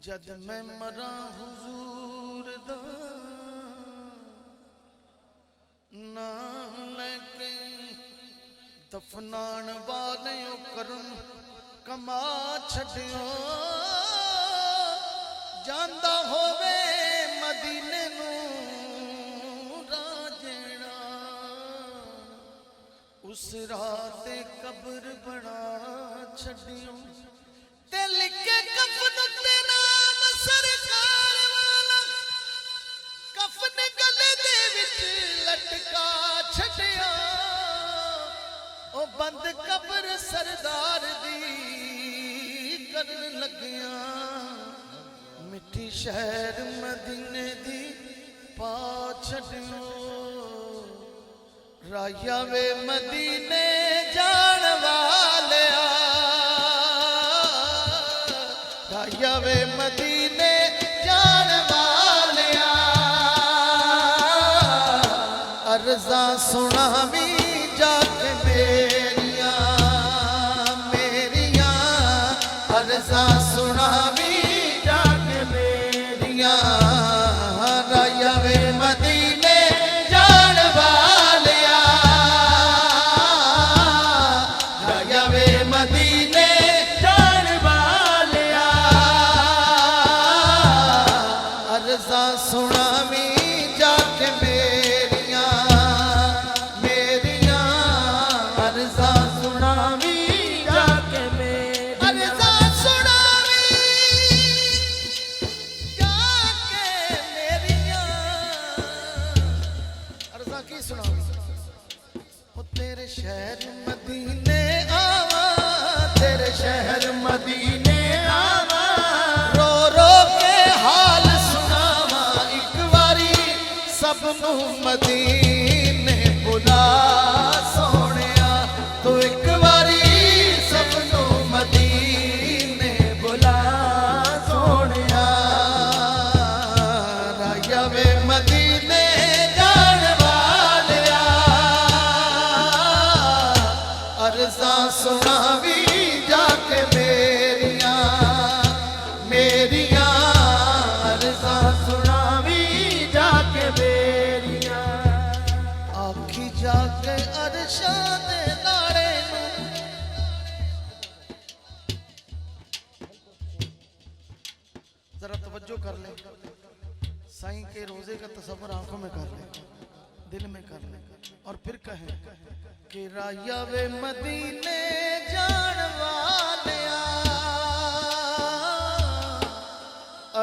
जद मैं मरा हुजूर दा नाम लेके दफनान वाले करम कमा छड्यो जांदा होवे मदीने नूं राजेड़ा उस रात कब्र बना छड्यो ते लिखे कफन ते नाम सरकार वाला कफन गले दे विच लटका छड्या ओ बंद कब्र सरदार दी करन लग्या मिठी शहर मदीने दी पा छड्यो राया वे मदीने जान वालिया राया वे मदीने जान वालिया अर्ज़ा सुनावी जाके मेरिया मेरिया अर्ज़ा सुनावी जाके मेरिया राया वे मदीने जान वालिया राया वे मदीने जान वालिया अर्ज़ा सुनावी जाके मेरिया मेरिया अर्ज़ा सुनावी जाके मेरिया अर्ज़ा सुनावी जाके मेरिया अर्ज़ा की सुनावी ओ तेरे शहर मदीने आवा तेरे शहर मदीने आवा रो रो के हाल सुनावा एक बारी सबनू मदीने बुला सोनिया तो एक बारी सबनू मदीने बुला सोनिया राया वे मदीने जान वालिया अर्ज़ा सुनावी जाके मेरिया मेरिया अर्ज़ा सुनावी जाके मेरिया आखी जाके अर्शा दे नारे जरा तवज्जो कर ले साईं के रोजे का तसव्वुर आंखों में कर ले दिल में कर ले और फिर कहें कि राया वे मदीने जान वालिया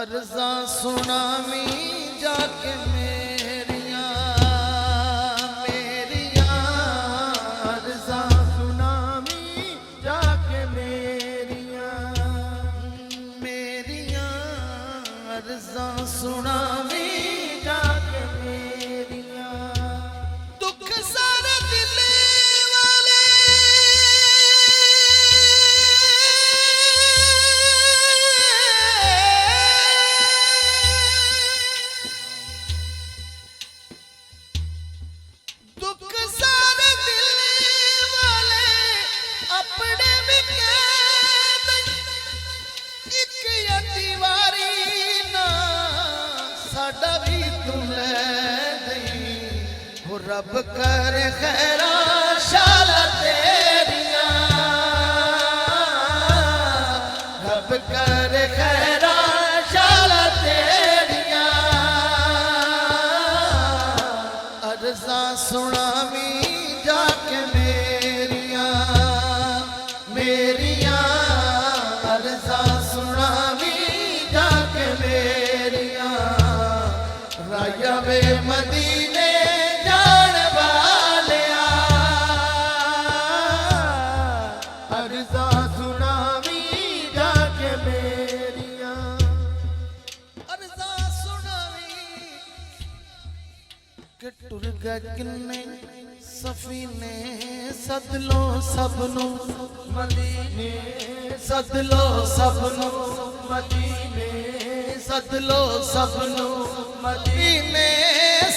अर्ज़ा सुनावी जाके मेरिया मेरिया अर्ज़ा सुनावी जाके मेरिया मेरिया अर्ज़ा सुनावी जाके मेरिया दुख सारे दिल वाले दुख सारे दिल वाले अपने भी कह दे एक अतिवारी ना साडा भी तू ले दई हो रब करे खैरा शाला तेरिया रब करे खैरा शाला तेरिया अर्ज़ा सुनावी जाके मेरिया मेरिया अर्ज़ा सुनावी जाके मेरिया राया वे मदीने जान वालिया अर्ज़ा सुनावी जाके मेरिया अर्ज़ा सुनावी कि टुर गए किन्ने सफीने सदलो सबनू मदीने सदलो सबनू मदीने सदलो सबनू मदीने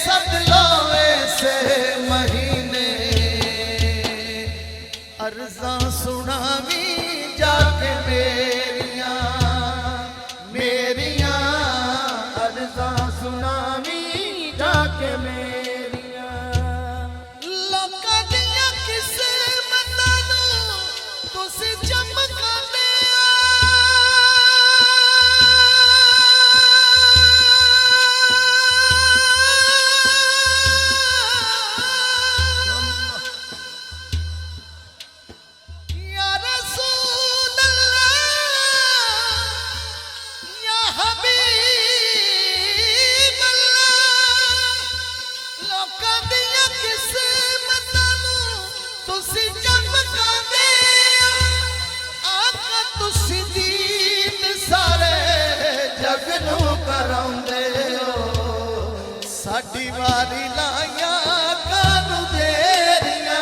सदलो ऐसे महीने अर्ज़ा सुनावी जाके मेरिया मेरी वारी लाया कानू देरिया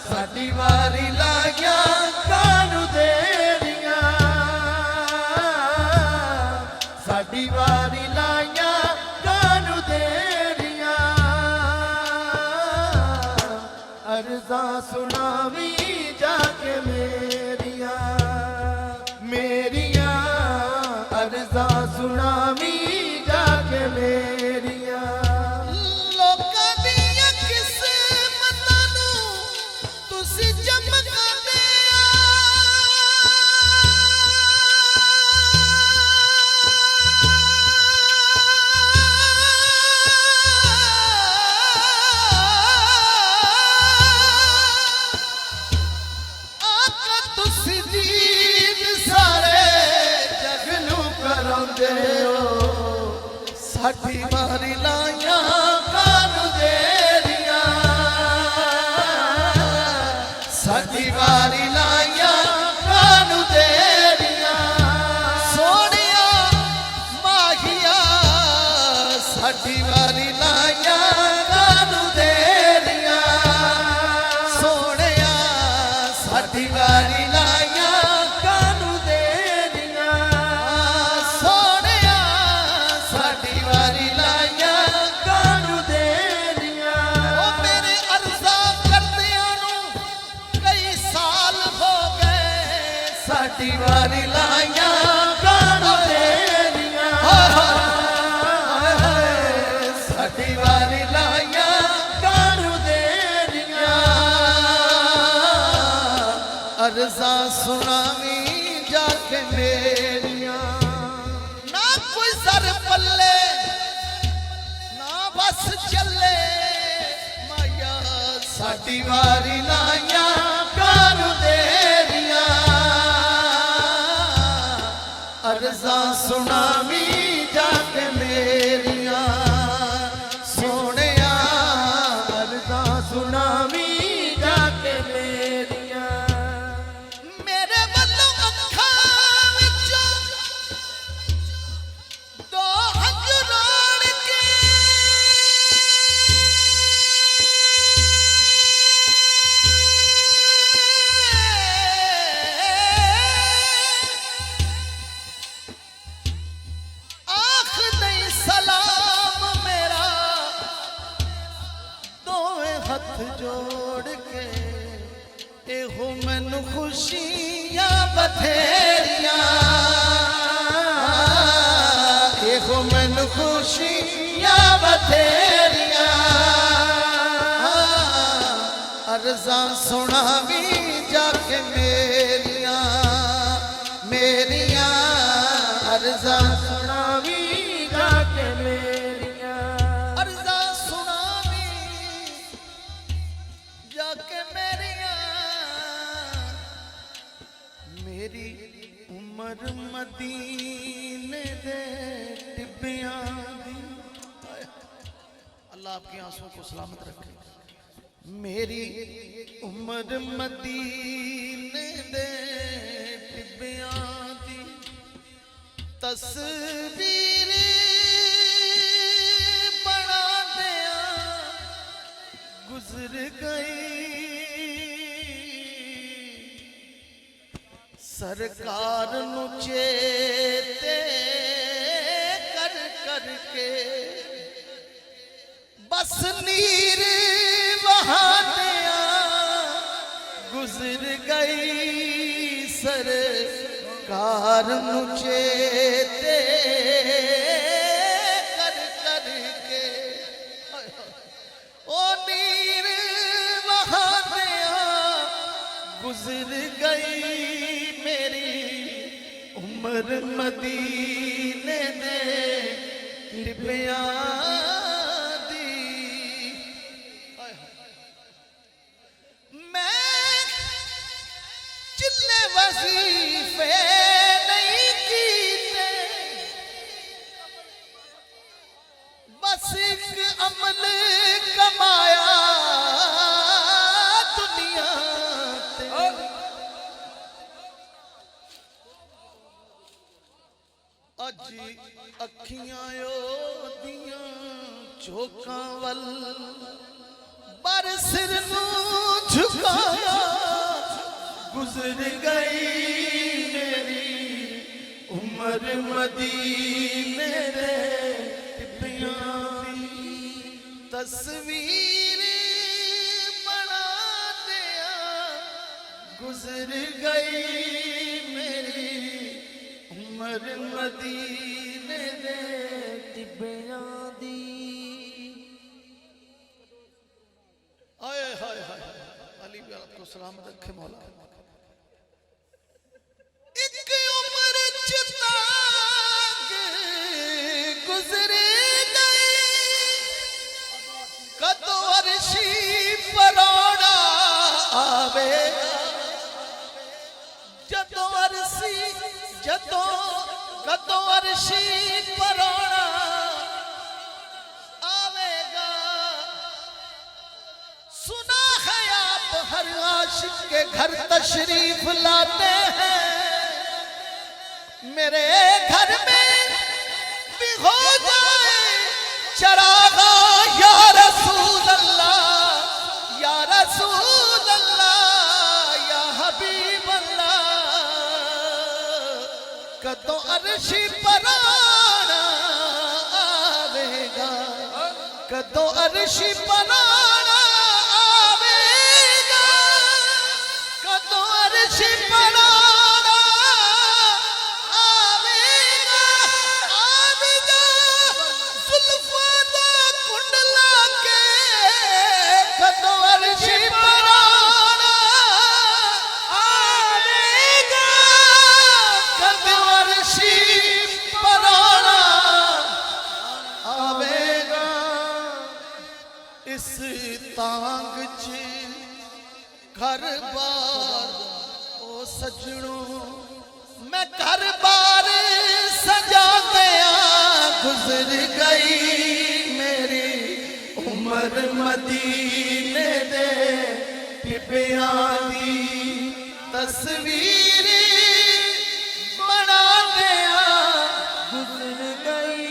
साडी वारी लाया कानू देरिया साडी वारी लाया कानू देरिया अर्ज़ा सुनावी जाके मेरिया मेरिया अर्ज़ा सुनावी जाके मेरिया लोकां दियां किस्मतां नूं तुसीं चमकांदे आका तुसीं दीद सारे जग नूं करांदे हो साडी वारी लाया कानू देरिया साडी वारी लाया कानू देरिया सोनिया माहिया साडी वारी लाया कानू देरिया सोनिया साडी वारी लाया कानू देरिया सोनिया साडी वारी लाया कानू देरिया ओ मेरे अर्ज़ा करदियां नूं कई साल हो गए साडी वारी लाया कानू देरिया साडी वारी लाया कानू देरिया अर्ज़ा सुनावी जाके मेरिया ना कोई सर पल्ले ना बस चले माया साडी वारी लाया कानू देरिया अर्ज़ा सुनावी जाके मेरिया सोनिया अर्ज़ा सुनावी जाके मेरिया मेरे वल्लों अखां विचों दो हंजराण के आख दई सलाम मेरा दोवें हथ जोड़ के एहो मैनू खुशियां बथेरियां एहो मैनू खुशियां बथेरियां अर्ज़ा सुनावी जाके मेरिया मेरिया अर्ज़ा सुनावी जाके मेरिया अर्ज़ा सुनावी जाके मेरिया मेरी उम्र मदीने दे टिब्बियां दी अल्लाह आपकी आंसुओं को सलामत रखे मेरी उम्र मदीने दे टिब्बियां दी तस्वीर बना दिया गुजर गई सरकार नू चेते कर कर के बस नीर बहा दिया गुजर गई सरकार नू चेते कर कर के ओ नीर बहा दिया गुजर गई मेरी उम्र मदीने दे टिब्बियां दी मैं चिल्ले वजीफे नहीं कीते बस एक अमल कमाया दुनिया ते अज अखियां ओदियां चोकां वल पर सिर नू झुकाया गुजर गई मेरी उम्र मदीने दे टिब्बियां दी तस्वीर बना दिया गुजर गई मेरी उम्र मदीने दे टिब्बियां दी। आए हाय हाय अली भी आपको सलामत रखे मौला। एक उम्र चिताग गुजर गई कदों अर्शी परोड़ा आवेगा जदों कदों अर्शी परोड़ा आवेगा। सुना है आप हर आशिक के घर तशरीफ लाते हैं मेरे घर में भी हो जाए चरागा या रसूल अल्लाह या रसूल अल्लाह या हबीब अल्लाह। कदों अर्शी पराना आवेगा कदों अर्शी पराना आवेगा कदों अर्शी पराना आवेगा आवेगा जुल्फां दा कुंडला के कदों अर्शी पराना आवेगा कदों अर्शी पराना आवेगा। इस तांग च घर बार ओ सजनों मैं घर बार सजा गया गुजर गई मेरी उम्र मदीने दे टिब्बियां दी तस्वीर बना गया गुजर गई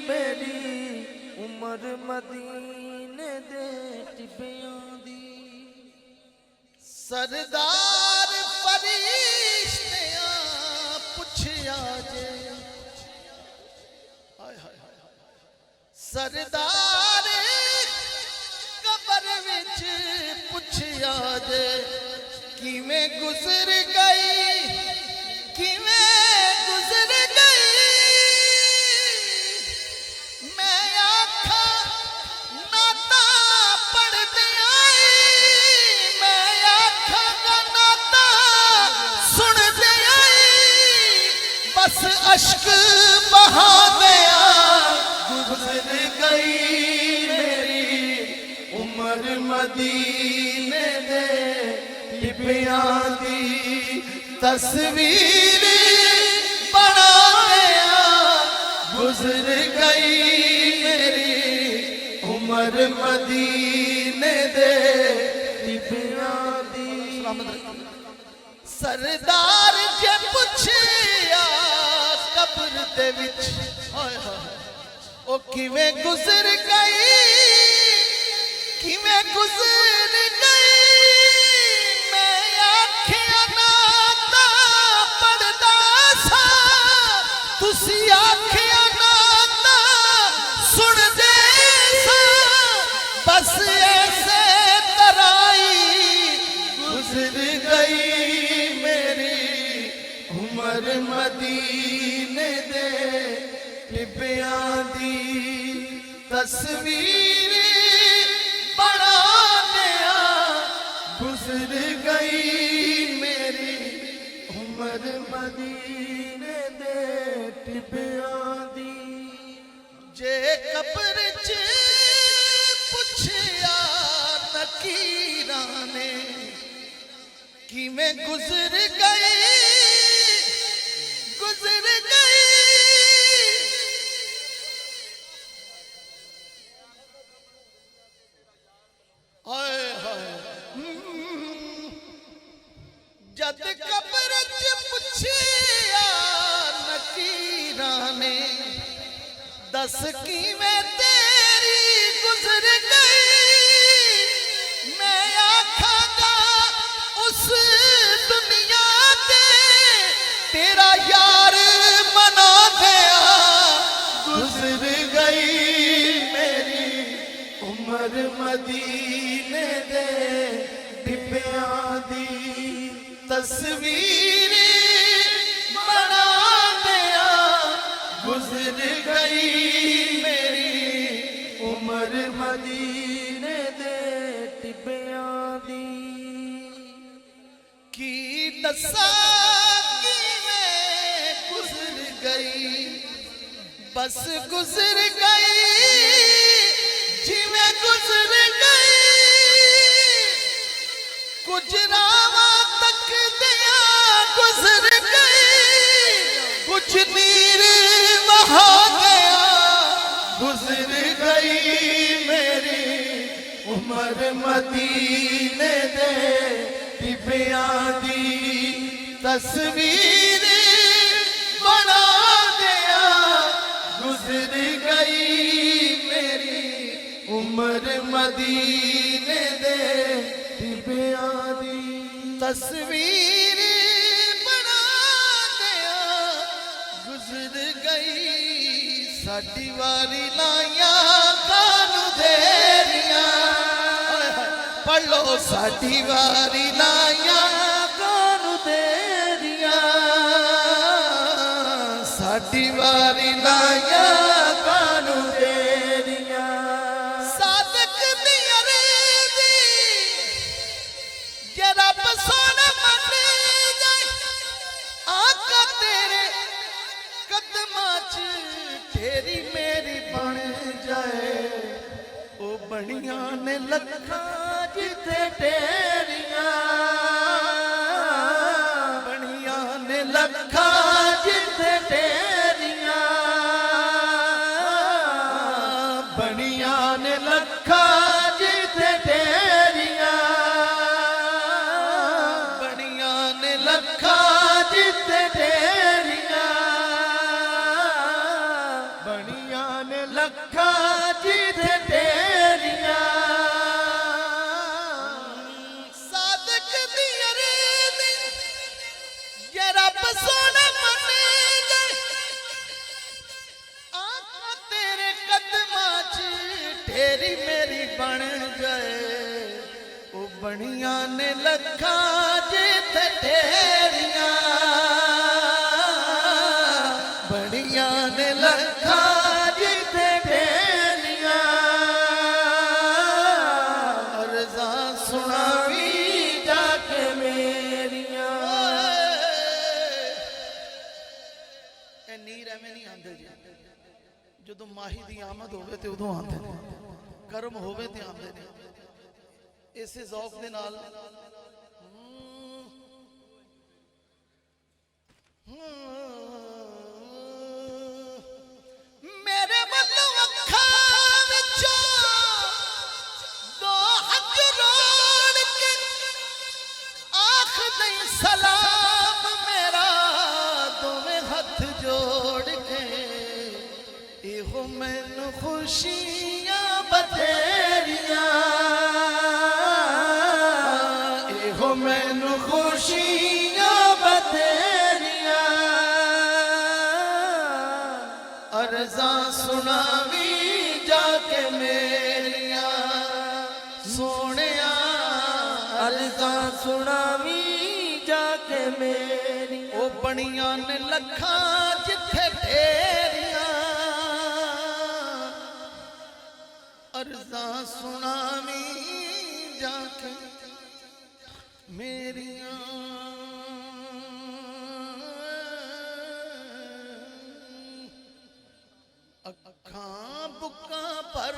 मेरी उम्र मदीने दे टिब्बियां दी। सरदार फरिश्तियां पुछया जे हाय हाय हाय सरदार कब्र विच पुछया जे किवें गुजर गई किवें गुजर गई। मैं आखा नाता पढ़दे आई मैं आखा नाता सुनदे आई बस अश्क बहा गया गुजर गई मेरी उम्र मदीने दे टिब्बियां दी तस्वीर बना गया गुजर गई मेरी उम्र मदीने दे टिब्बियां दी। सरदार जे पुछया कब्र दे विच हाय हाय ओ किवें गुजर गई किवें गुजर गई। मैं आखिया नाता पढ़दा सा तुसी आखिया नाता सुनदे सा बस ऐसे तराई गुजर गई मेरी उम्र मदीने दे टिब्बियां दी तस्वीर बना दिया गुजर गई मेरी उम्र मदीने दे टिब्बियां दी। जे कब्र च पुछया नकीरां ने किवें गुजर गई गुजर गई। हाय हाय जद कब्र च पुछया नकीरां दस किवें तेरी गुजर गई, मैं आखांगा उस दुनिया ते तेरा यार मना दिया गुजर गई मेरी उम्र मदीने दे टिब्बियां दी तस्वीर बना दिया गुजर गई मेरी उम्र मदीने दे टिब्बियां दी। की दसा गुजर गई बस गुजर गई जिवें गुजर गई, कुछ रावां तक दिया गुजर गई, कुछ नीर बहा गया गुजर गई मेरी उम्र मदीने दे टिब्बियां दी तस्वीर बना दिया गुजर गई मेरी उम्र मदीने दे टिब्बियां दी तस्वीर बना दिया गुजर गई। साडी वारी लाइया कानू देरियां, पढ़ लो साडी वारी लाइया कानू देरियां, साडी वारी लाइया कानू देरियां। सादक दी अरेदी जे रब सोने मन जाए, आका तेरे कदमां च तेरी मेरी बन जाए। ओ बनियां ने लखां जिथे तेरियां, बनियां ने लखां जिथे तेरियां, बनियां ने लखां जिथे तेरियां, बनियां ने लखां जिथे तेरियां, बनियां ने लखां जिथे तेरियां। सादक दी अरेदी जे रब सोने मन जाए, आका तेरे कदमां च तेरी मेरी बन जाए। ओ बनियां ने लखां जिथे तेरियां, बनियां ने लखां जिथे तेरियां, अर्ज़ा सुनावी जाके मेरियां। ए नीर एवें नहीं आंदे जी, जदों माही दी आमद होवे ते उदों आंदे ने, करम होवे ते आंदे ने। इसे ज़ौक दे नाल मेरे वल्लों अखां विचों दो हथ रोड़ के आख दई सलाम मेरा, दोवें हथ जोड़ के। इहो मैनू खुशियां बथेरियां, इहो मैनू खुशियां बथेरियां, अर्ज़ा सुनावी जाके मेरियां। सोनिया अर्ज़ा सुनावी जाके मेरियां। ओ बनियां ने लखां जिथे तेरियां, अर्ज़ा सुनावी जाके मेरियां। अखां बुकां पर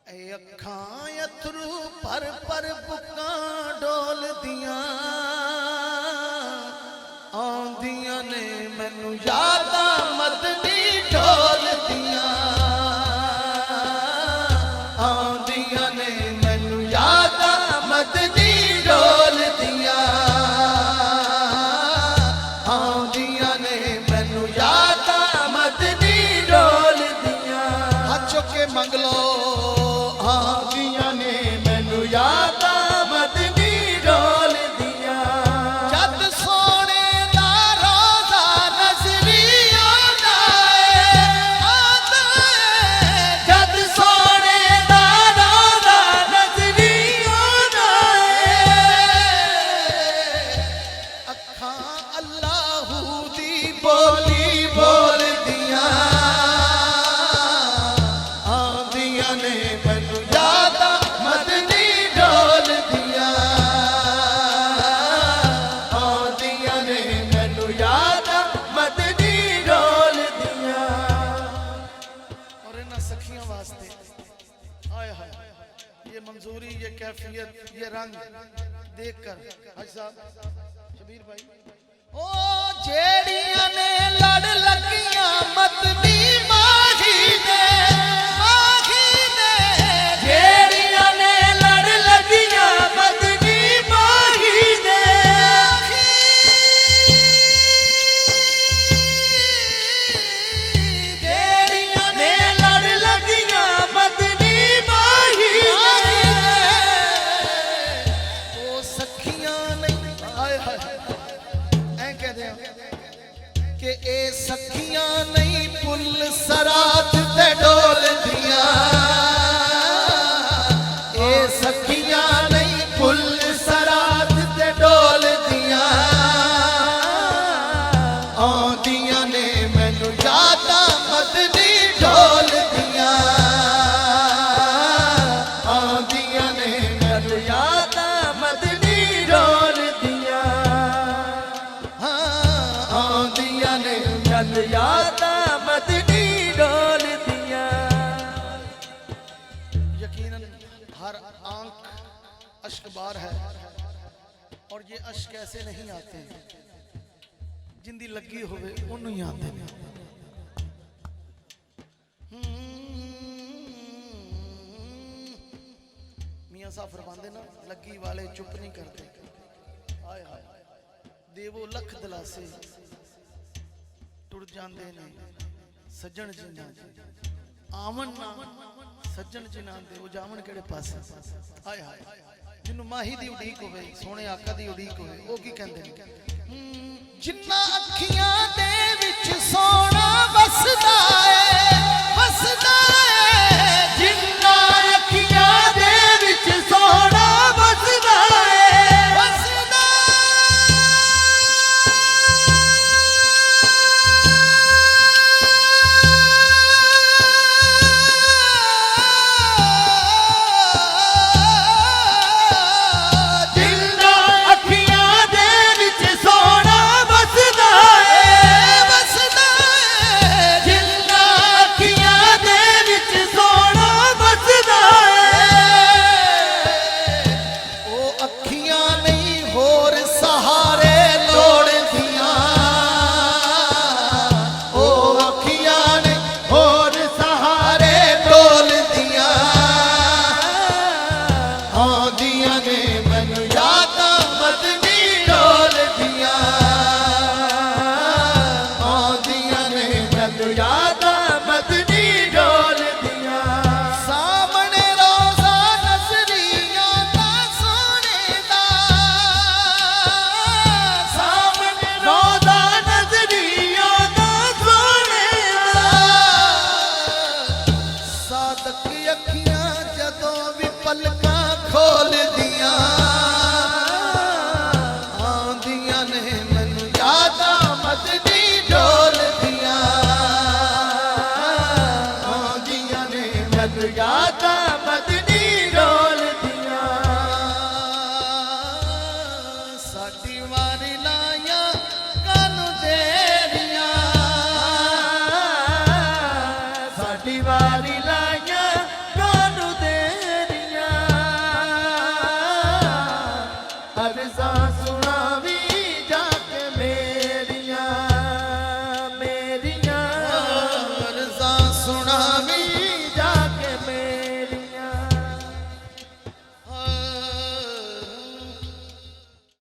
ए अखां अथरू पर बुकां डोल दियां आंदियां ने मैनू यादां मदनी ढोल दियां, आंदियां ने मैनू यादां मदनी ढोल दियां, आंदियां ने मैनू यादां हजूरी, ये कैफियत, ये रंग देखकर हाजी साहब शबीर भाई, ओ जेड़ियां ने लड़ लगियां मतनी माही ने जेड़ियां ने लड़ लगियां मतनी माही ने जेड़ियां ने लड़ लगियां मतनी माही ने ओ सखियां नहीं हाय हाय कि ए सखियां नहीं पुल सरात ते डोल दिया, ए सखियां नहीं पुल सरात ते डोल दिया, आंदियां ने मैनू यादां मदनी ढोल दिया, आंदियां ने मैनू यादां मदनी ढोल दिया, आंदियां ने चल यादां मदनी ढोल दिया। यकीनन हर आंख अश्कबार है और ये अश्क ऐसे नहीं आते जिंदी लगी होवे उन्होंने ही आते हैं। मियां साहब फरमांदे ना लगी वाले चुप नहीं करते, हाय हाय देवो लख दिलासे टुर जाते ने सज्जन जिन्ना आवन ना सज्जन जिन्ना दे वो जावन केड़े पासे, हाय हाय जिन्नू माही दी उड़ीक होवे सोने आका दी उड़ीक होवे वो की कहंदे ने जिन्ना अखियां दे विच सोना बसदा है जिन्ना अखियां दे विच सोना बसदा याद